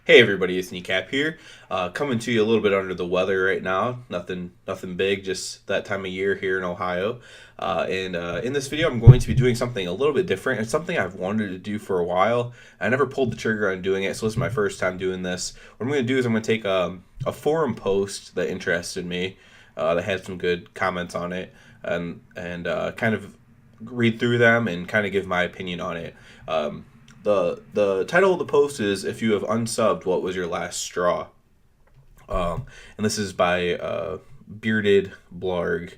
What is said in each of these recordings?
Hey everybody, it's Kneecap here. Coming to you a little bit under the weather right now. Nothing big, just that time of year here in Ohio. And in this video, I'm going to be doing something a little bit different. It's something I've wanted to do for a while. I never pulled the trigger on doing it, so this is my first time doing this. What I'm going to do is I'm going to take a forum post that interested me, that had some good comments on it, and kind of read through them and kind of give my opinion on it. The title of the post is "If you have unsubbed, what was your last straw?" And this is by Bearded Blarg.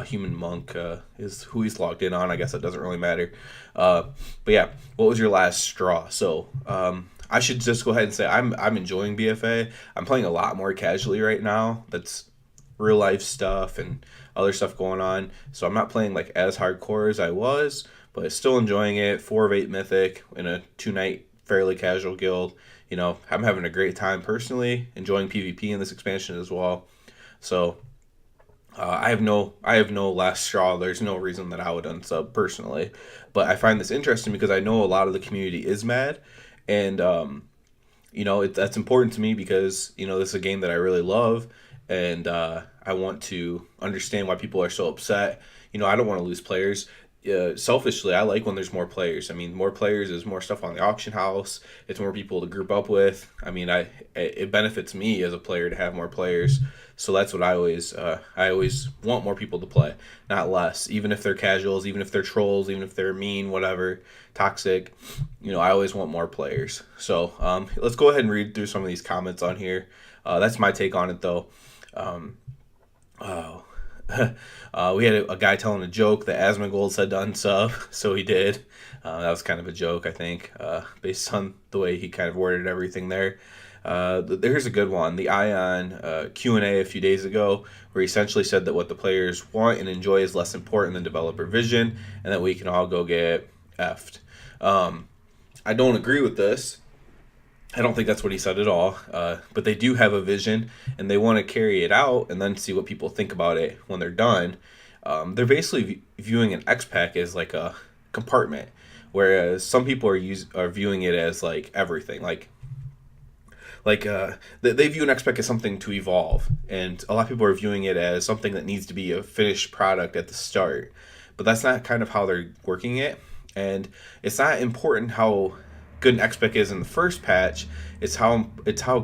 Human Monk is who he's logged in on. I guess that doesn't really matter. But yeah, what was your last straw? So I should just go ahead and say I'm enjoying BFA. I'm playing a lot more casually right now. That's real life stuff and other stuff going on. So I'm not playing like as hardcore as I was, but still enjoying it. 4 of 8 mythic in a 2-night fairly casual guild. I'm having a great time personally, enjoying PvP in this expansion as well. So I have no last straw. There's no reason that I would unsub personally, but I find this interesting because I know a lot of the community is mad, and that's important to me because this is a game that I really love, and I want to understand why people are so upset. I don't want to lose players. Selfishly, I like when there's more players. I mean, more players is more stuff on the auction house. It's more people to group up with. I mean, it benefits me as a player to have more players. So that's what I always want more people to play, not less. Even if they're casuals, even if they're trolls, even if they're mean, whatever, toxic. I always want more players. So let's go ahead and read through some of these comments on here. That's my take on it, though. Oh. We had a guy telling a joke that Asmongold said to unsub, so he did. That was kind of a joke, I think, based on the way he kind of worded everything there. Here's a good one. The Ion Q&A a few days ago, where he essentially said that what the players want and enjoy is less important than developer vision, and that we can all go get effed. I don't agree with this. I don't think that's what he said at all, but they do have a vision, and they want to carry it out and then see what people think about it when they're done. They're basically viewing an X-Pack as like a compartment, whereas some people are viewing it as like everything. They view an X-Pack as something to evolve, and a lot of people are viewing it as something that needs to be a finished product at the start. But that's not kind of how they're working it, and it's not important how good an X-Spec is in the first patch. It's how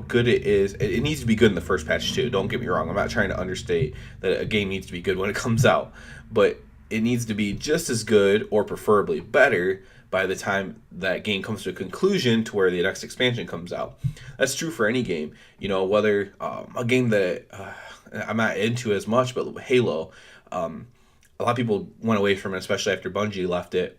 good it is. It needs to be good in the first patch too. Don't get me wrong. I'm not trying to understate that a game needs to be good when it comes out, but it needs to be just as good or preferably better by the time that game comes to a conclusion to where the next expansion comes out. That's true for any game. Whether a game that I'm not into as much, but Halo, a lot of people went away from it, especially after Bungie left it.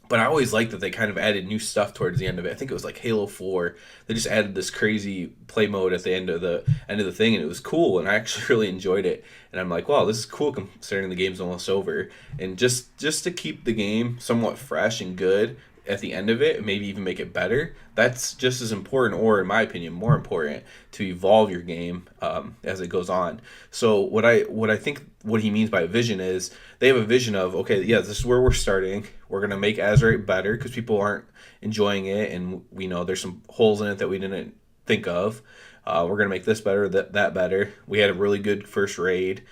But I always liked that they kind of added new stuff towards the end of it. I think it was like Halo 4. They just added this crazy play mode at the end of the thing, and it was cool, and I actually really enjoyed it. And I'm like, wow, this is cool considering the game's almost over. And just to keep the game somewhat fresh and good at the end of it, and maybe even make it better, that's just as important, or in my opinion, more important, to evolve your game as it goes on. So what I think what he means by vision is they have a vision of, okay, yeah, this is where we're starting. We're gonna make Azerite better because people aren't enjoying it, and we know there's some holes in it that we didn't think of. We're gonna make this better, that better. We had a really good first raid,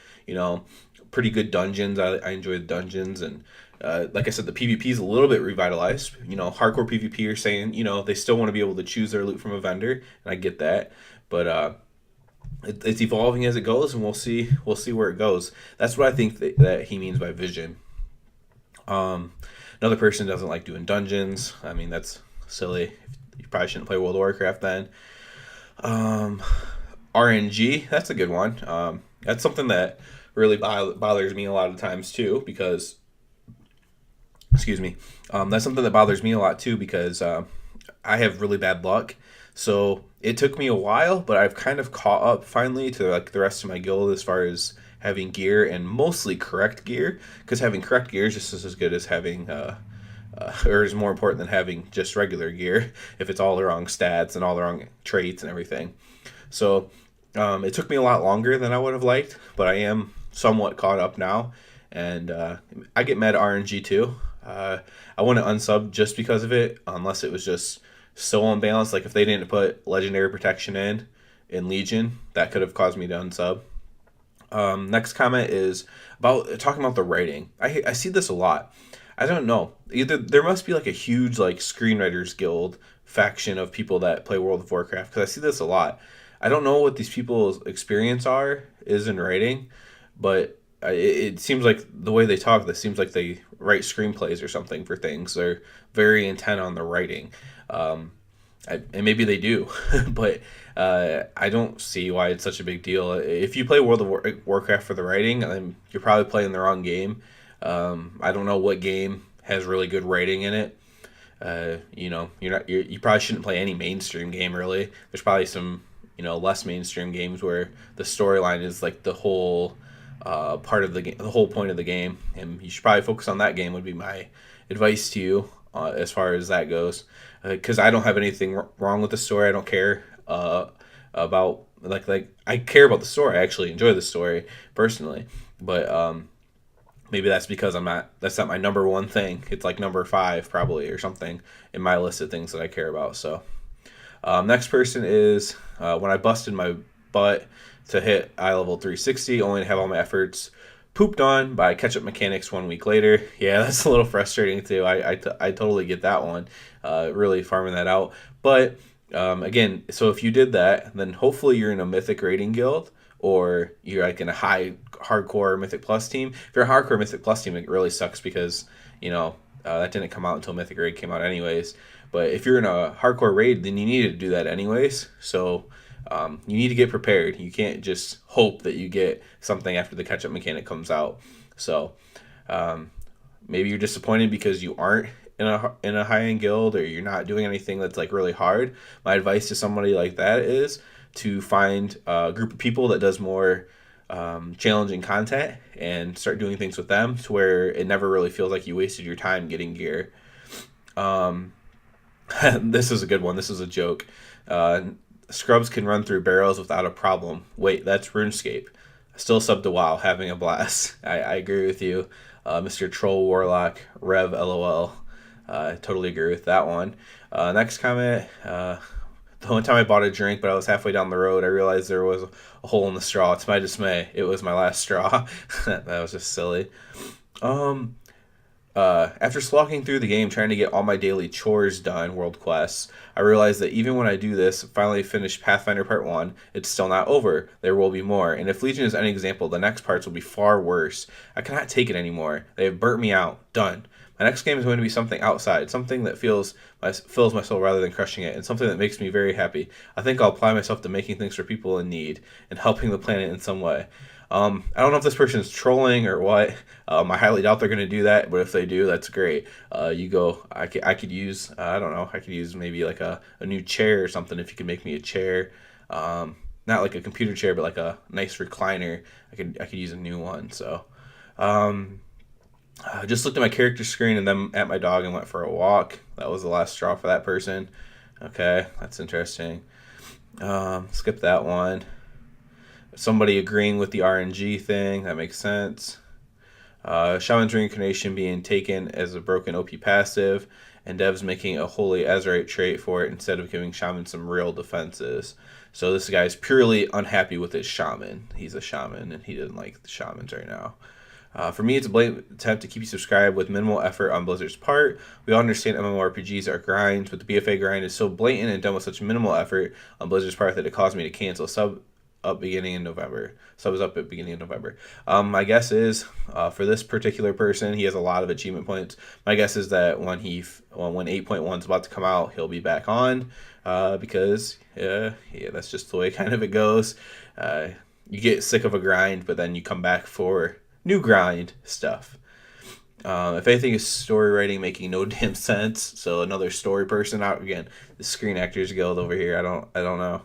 pretty good dungeons. I enjoyed the dungeons, and like I said, the PvP is a little bit revitalized. Hardcore PvP are saying, they still want to be able to choose their loot from a vendor, and I get that, but it's evolving as it goes, and we'll see where it goes. That's what I think that he means by vision. Another person doesn't like doing dungeons. I mean, that's silly. You probably shouldn't play World of Warcraft then. RNG, that's a good one. That's something that really bothers me a lot of times too, because excuse me, that's something that bothers me a lot too, because I have really bad luck. So it took me a while, but I've kind of caught up finally to like the rest of my guild as far as having gear, and mostly correct gear, because having correct gear is just as good as having or is more important than having just regular gear if it's all the wrong stats and all the wrong traits and everything. So it took me a lot longer than I would have liked, but I am somewhat caught up now, and I get mad at RNG too. I wouldn't unsub just because of it, unless it was just so unbalanced. Like if they didn't put legendary protection in Legion, that could have caused me to unsub. Next comment is about talking about the writing. I see this a lot. I don't know. Either there must be like a huge like screenwriters guild faction of people that play World of Warcraft, because I see this a lot. I don't know what these people's experience is in writing, but it seems like the way they talk, this seems like they write screenplays or something for things. They're very intent on the writing. And maybe they do, but I don't see why it's such a big deal. If you play World of Warcraft for the writing, you're probably playing the wrong game. I don't know what game has really good writing in it. You probably shouldn't play any mainstream game really. There's probably some less mainstream games where the storyline is like the whole part of the game, the whole point of the game, and you should probably focus on that game. Would be my advice to you as far as that goes, because I don't have anything wrong with the story. I don't care about like I care about the story. I actually enjoy the story personally, but maybe that's because that's not my number one thing. It's like number 5 probably or something in my list of things that I care about. So next person is when I busted my butt to hit eye level 360, only to have all my efforts pooped on by catch-up mechanics 1 week later. Yeah, that's a little frustrating too. I totally get that one. Really farming that out. But again, so if you did that, then hopefully you're in a Mythic raiding guild, or you're like in a hardcore Mythic Plus team. If you're a hardcore Mythic Plus team, it really sucks because that didn't come out until Mythic Raid came out anyways. But if you're in a hardcore raid, then you need to do that anyways. So you need to get prepared. You can't just hope that you get something after the catch-up mechanic comes out. So maybe you're disappointed because you aren't in a high-end guild, or you're not doing anything that's like really hard. My advice to somebody like that is to find a group of people that does more challenging content and start doing things with them to where it never really feels like you wasted your time getting gear. This is a good one. This is a joke. Scrubs can run through barrels without a problem. Wait, that's RuneScape. Still sub to WoW, having a blast. I agree with you, Mr. Troll Warlock Rev LOL. I totally agree with that one. Next comment. The one time I bought a drink, but I was halfway down the road, I realized there was a hole in the straw. To my dismay, it was my last straw. That was just silly. After slogging through the game trying to get all my daily chores done, world quests, I realized that even when I do this, finally finish Pathfinder Part 1, it's still not over. There will be more. And if Legion is any example, the next parts will be far worse. I cannot take it anymore. They have burnt me out. Done. My next game is going to be something outside, something that fills my soul rather than crushing it, and something that makes me very happy. I think I'll apply myself to making things for people in need and helping the planet in some way. I don't know if this person's trolling or what. I highly doubt they're going to do that, but if they do, that's great. I could use, I don't know, I could use maybe like a new chair or something if you could make me a chair. Not like a computer chair, but like a nice recliner. I could use a new one. So, I just looked at my character screen and then at my dog and went for a walk. That was the last straw for that person. Okay, that's interesting. Skip that one. Somebody agreeing with the RNG thing. That makes sense. Shaman's Reincarnation being taken as a broken OP passive, and devs making a holy Azerite trait for it instead of giving Shaman some real defenses. So this guy's purely unhappy with his Shaman. He's a Shaman, and he doesn't like the Shamans right now. For me, it's a blatant attempt to keep you subscribed with minimal effort on Blizzard's part. We all understand MMORPGs are grinds, but the BFA grind is so blatant and done with such minimal effort on Blizzard's part that it caused me to cancel. Sub is up beginning in November. My guess is, for this particular person, he has a lot of achievement points. My guess is that when 8.1 is about to come out, he'll be back on, because that's just the way kind of it goes. You get sick of a grind, but then you come back for new grind stuff. If anything is story writing making no damn sense, so another story person out again. The Screen Actors Guild over here. I don't know.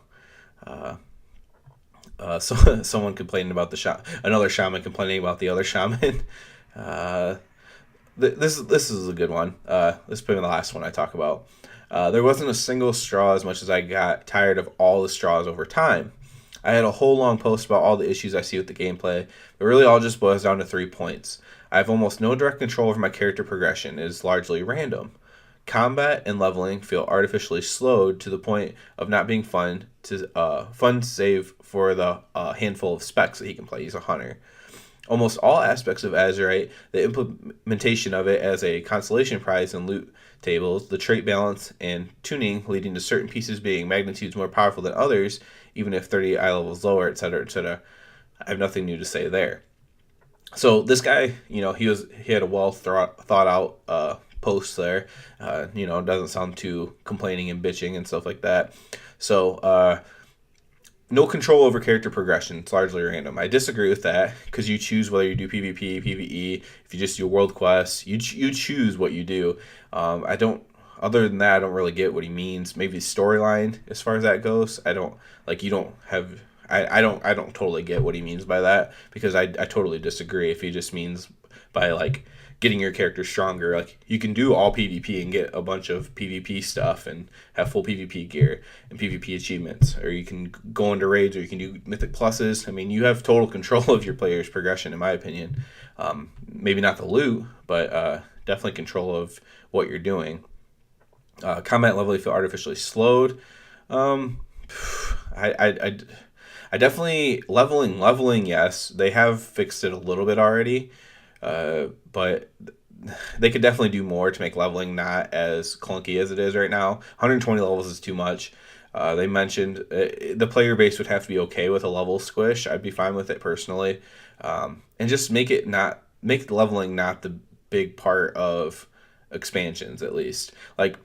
Someone complaining about another shaman complaining about the other shaman. This is a good one. This is probably the last one I talk about. There wasn't a single straw as much as I got tired of all the straws over time. I had a whole long post about all the issues I see with the gameplay, but really all just boils down to 3 points. I have almost no direct control over my character progression. It is largely random. Combat and leveling feel artificially slowed to the point of not being fun save for the handful of specs that he can play. He's a hunter. Almost all aspects of Azurite, the implementation of it as a consolation prize and loot tables, the trait balance and tuning leading to certain pieces being magnitudes more powerful than others, even if 30 eye levels lower, etc., etc. I have nothing new to say there. So this guy, he had a well thought out post there. Doesn't sound too complaining and bitching and stuff like that. So no control over character progression. It's largely random. I disagree with that because you choose whether you do PvP, PvE. If you just do world quests, you choose what you do. I don't. Other than that, I don't really get what he means. Maybe storyline as far as that goes. I don't like. You don't have. I don't totally get what he means by that because I totally disagree. If he just means by like getting your character stronger, like you can do all PvP and get a bunch of PvP stuff and have full PvP gear and PvP achievements, or you can go into raids, or you can do mythic pluses. I mean, you have total control of your player's progression, in my opinion. Maybe not the loot, but definitely control of what you're doing. Combat level, you feel artificially slowed. I definitely leveling. Yes, they have fixed it a little bit already. But they could definitely do more to make leveling not as clunky as it is right now. 120 levels is too much. They mentioned the player base would have to be okay with a level squish. I'd be fine with it personally, and just make leveling not the big part of expansions. At least like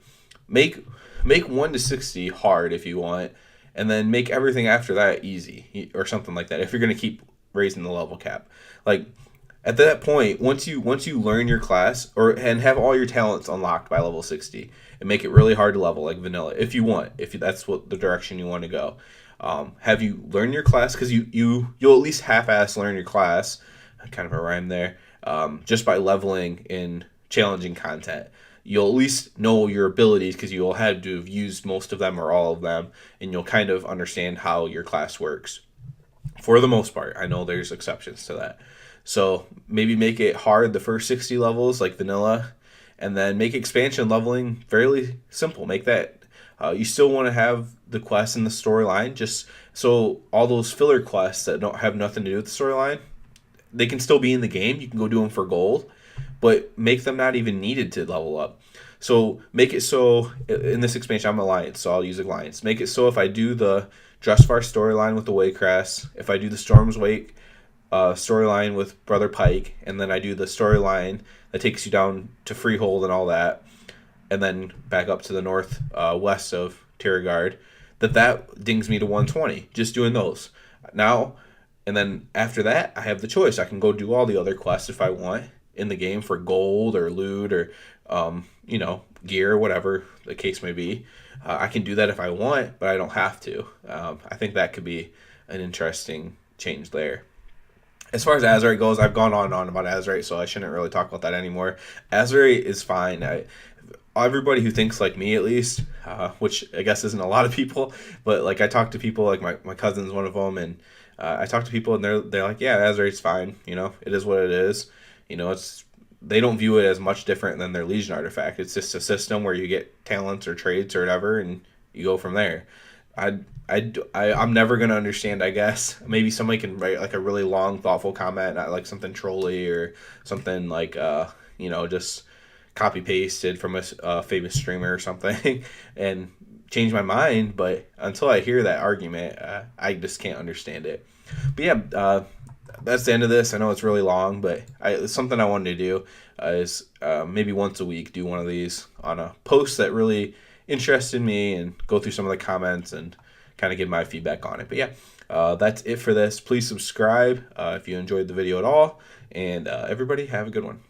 make 1 to 60 hard if you want, and then make everything after that easy or something like that. If you're gonna keep raising the level cap, like. At that point, once you learn your class and have all your talents unlocked by level 60, and make it really hard to level like vanilla, if that's what the direction you want to go. Have you learned your class? Because you'll at least half-ass learn your class, kind of a rhyme there, just by leveling in challenging content. You'll at least know your abilities because you'll have to have used most of them or all of them, and you'll kind of understand how your class works. For the most part, I know there's exceptions to that. So maybe make it hard the first 60 levels like vanilla, and then make expansion leveling fairly simple. Make that you still want to have the quests in the storyline, just so all those filler quests that don't have nothing to do with the storyline, they can still be in the game. You can go do them for gold, but make them not even needed to level up. So make it so in this expansion, I'm Alliance, so I'll use Alliance. Make it so if I do the Drustvar storyline with the Waycrest, if I do the Storm's Wake storyline with Brother Pike, and then I do the storyline that takes you down to Freehold and all that, and then back up to the north west of Tiragard, that dings me to 120 just doing those now. And then after that, I have the choice. I can go do all the other quests if I want in the game for gold or loot or gear, whatever the case may be. I can do that if I want, but I don't have to. I think that could be an interesting change there. As far as Azurite goes, I've gone on and on about Azurite, so I shouldn't really talk about that anymore. Azurite is fine. Everybody who thinks like me, at least, which I guess isn't a lot of people, but like I talk to people, like my cousin's one of them, and I talk to people and they're like, yeah, Azurite's fine. It is what it is. They don't view it as much different than their Legion artifact. It's just a system where you get talents or traits or whatever, and you go from there. I'm never going to understand, I guess. Maybe somebody can write like a really long, thoughtful comment, not like something trolly or something like, just copy pasted from a famous streamer or something and change my mind. But until I hear that argument, I just can't understand it. But yeah, that's the end of this. I know it's really long, but it's something I wanted to do is maybe once a week do one of these on a post that really interested me and go through some of the comments and kind of give my feedback on it. But yeah, that's it for this. Please subscribe if you enjoyed the video at all, and everybody have a good one.